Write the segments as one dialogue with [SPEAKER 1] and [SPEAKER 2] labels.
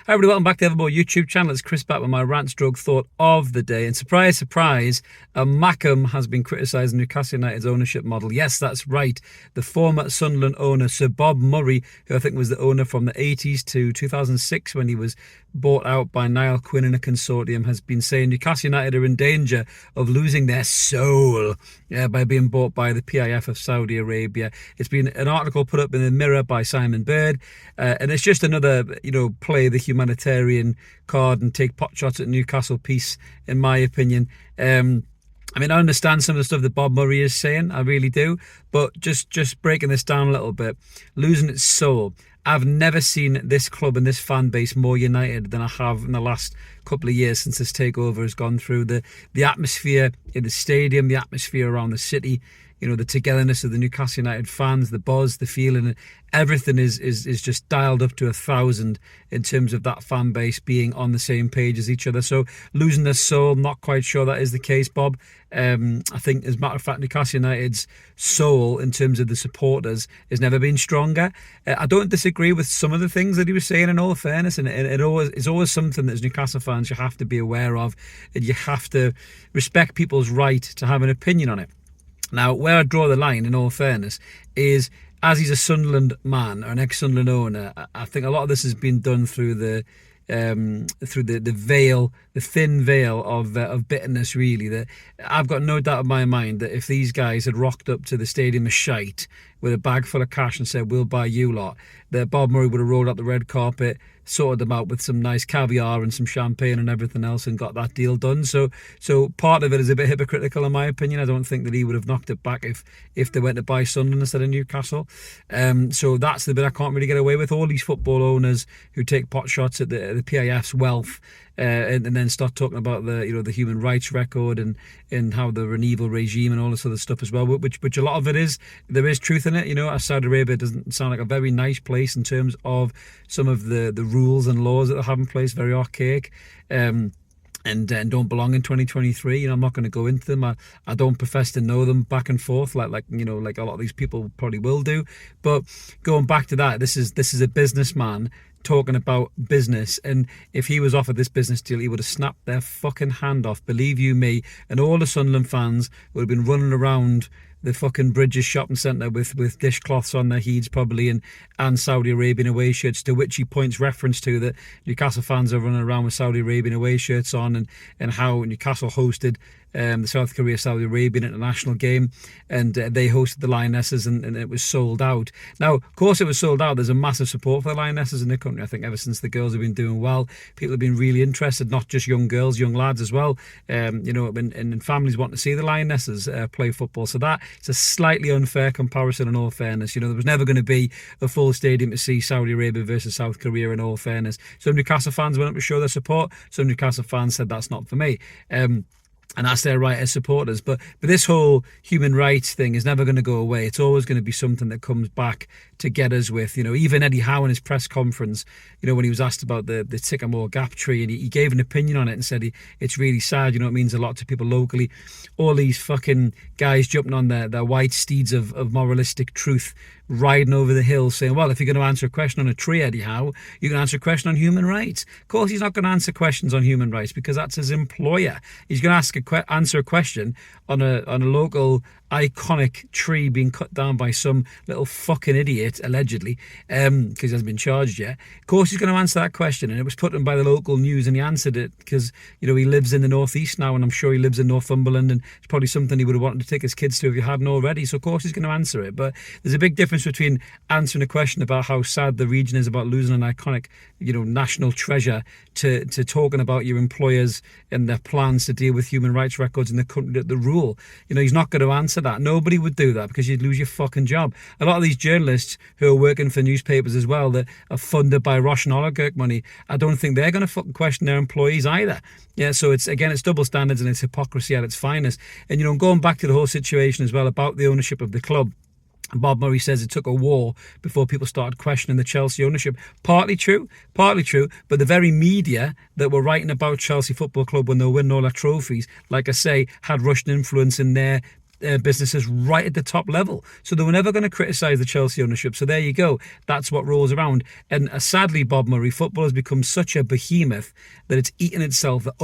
[SPEAKER 1] Hi everybody, welcome back to the Evermore YouTube channel. It's Chris back with my rant stroke thought of the day. And surprise, surprise, Mackem has been criticising Newcastle United's ownership model. Yes, that's right. The former Sunderland owner, Sir Bob Murray, who I think was the owner from the 80s to 2006 when he was bought out by Niall Quinn in a consortium, has been saying Newcastle United are in danger of losing their soul by being bought by the PIF of Saudi Arabia. It's been an article put up in the Mirror by Simon Bird, and it's just another, play the humanitarian card and take pot shots at Newcastle piece, in my opinion. I understand some of the stuff that Bob Murray is saying, I really do, but just breaking this down a little bit, losing its soul. I've never seen this club and this fan base more united than I have in the last couple of years since this takeover has gone through. The atmosphere in the stadium, the atmosphere around the city, the togetherness of the Newcastle United fans, the buzz, the feeling, everything is just dialed up to 1,000 in terms of that fan base being on the same page as each other. So losing their soul, I'm not quite sure that is the case, Bob. I think, as a matter of fact, Newcastle United's soul in terms of the supporters has never been stronger. I don't disagree with some of the things that he was saying, in all fairness, and it's always something that as Newcastle fans you have to be aware of, and you have to respect people's right to have an opinion on it. Now, where I draw the line, in all fairness, is as he's a Sunderland man or an ex-Sunderland owner, I think a lot of this has been done through the veil, the thin veil of bitterness, really. That I've got no doubt in my mind that if these guys had rocked up to the stadium of shite with a bag full of cash and said, "We'll buy you lot," that Bob Murray would have rolled out the red carpet, sorted them out with some nice caviar and some champagne and everything else, and got that deal done. So part of it is a bit hypocritical, in my opinion. I don't think that he would have knocked it back if they went to buy Sunderland instead of Newcastle. So that's the bit I can't really get away with. All these football owners who take pot shots at the PIF's wealth, and then start talking about the human rights record and how they're an evil regime and all this other stuff as well, which a lot of it is. There is truth in it. Saudi Arabia doesn't sound like a very nice place in terms of some of the rules and laws that they have in place, very archaic. And don't belong in 2023. I'm not going to go into them. I don't profess to know them back and forth like a lot of these people probably will do. But going back to that, this is a businessman talking about business, and if he was offered this business deal, he would have snapped their fucking hand off, believe you me. And all the Sunderland fans would have been running around the fucking Bridges shopping centre with dishcloths on their heads probably, and Saudi Arabian away shirts, to which he points reference to that Newcastle fans are running around with Saudi Arabian away shirts on, and how Newcastle hosted the South Korea-Saudi Arabian international game, and they hosted the Lionesses, and it was sold out. Now, of course it was sold out. There's a massive support for the Lionesses in the country. I think ever since the girls have been doing well, people have been really interested, not just young girls, young lads as well, and families want to see the Lionesses play football. So that it's a slightly unfair comparison, in all fairness. There was never going to be a full stadium to see Saudi Arabia versus South Korea, in all fairness. Some Newcastle fans went up to show their support. Some Newcastle fans said that's not for me. And that's their right as supporters. But this whole human rights thing is never going to go away. It's always going to be something that comes back to get us with. Even Eddie Howe in his press conference, when he was asked about the Sycamore Gap tree, and he gave an opinion on it and said it's really sad, it means a lot to people locally. All these fucking guys jumping on their white steeds of moralistic truth, riding over the hill saying, well, if you're going to answer a question on a tree, Eddie Howe, you can answer a question on human rights. Of course, he's not going to answer questions on human rights because that's his employer. He's going to answer a question on a local iconic tree being cut down by some little fucking idiot, allegedly, because he hasn't been charged yet. Of course he's going to answer that question, and it was put in by the local news, and he answered it because he lives in the northeast now, and I'm sure he lives in Northumberland, and it's probably something he would have wanted to take his kids to if he hadn't already. So of course he's going to answer it. But there's a big difference between answering a question about how sad the region is about losing an iconic national treasure to talking about your employers and their plans to deal with human rights records in the country that the rule. He's not going to answer that. Nobody would do that because you'd lose your fucking job. A lot of these journalists who are working for newspapers as well, that are funded by Russian oligarch money, I don't think they're going to fucking question their employees either. Yeah, so it's double standards and it's hypocrisy at its finest. And going back to the whole situation as well about the ownership of the club, Bob Murray says it took a war before people started questioning the Chelsea ownership. Partly true, but the very media that were writing about Chelsea Football Club when they were winning all their trophies, like I say, had Russian influence in their businesses right at the top level. So they were never going to criticise the Chelsea ownership. So there you go. That's what rolls around. And sadly, Bob Murray, football has become such a behemoth that it's eaten itself. That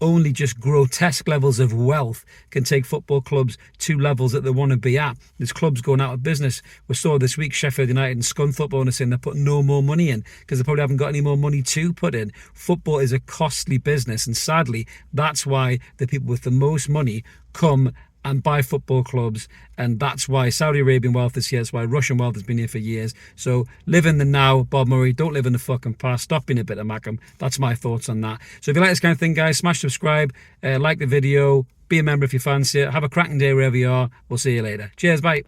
[SPEAKER 1] only just grotesque levels of wealth can take football clubs to levels that they want to be at. There's clubs going out of business. We saw this week Sheffield United and Scunthorpe owners saying they're putting no more money in because they probably haven't got any more money to put in. Football is a costly business, and sadly, that's why the people with the most money come and buy football clubs, and that's why Saudi Arabian wealth is here. That's why Russian wealth has been here for years. So live in the now, Bob Murray. Don't live in the fucking past. Stop being a bit of Mackem. That's my thoughts on that. So if you like this kind of thing, guys, smash subscribe, like the video, be a member if you fancy it. Have a cracking day wherever you are. We'll see you later. Cheers, bye.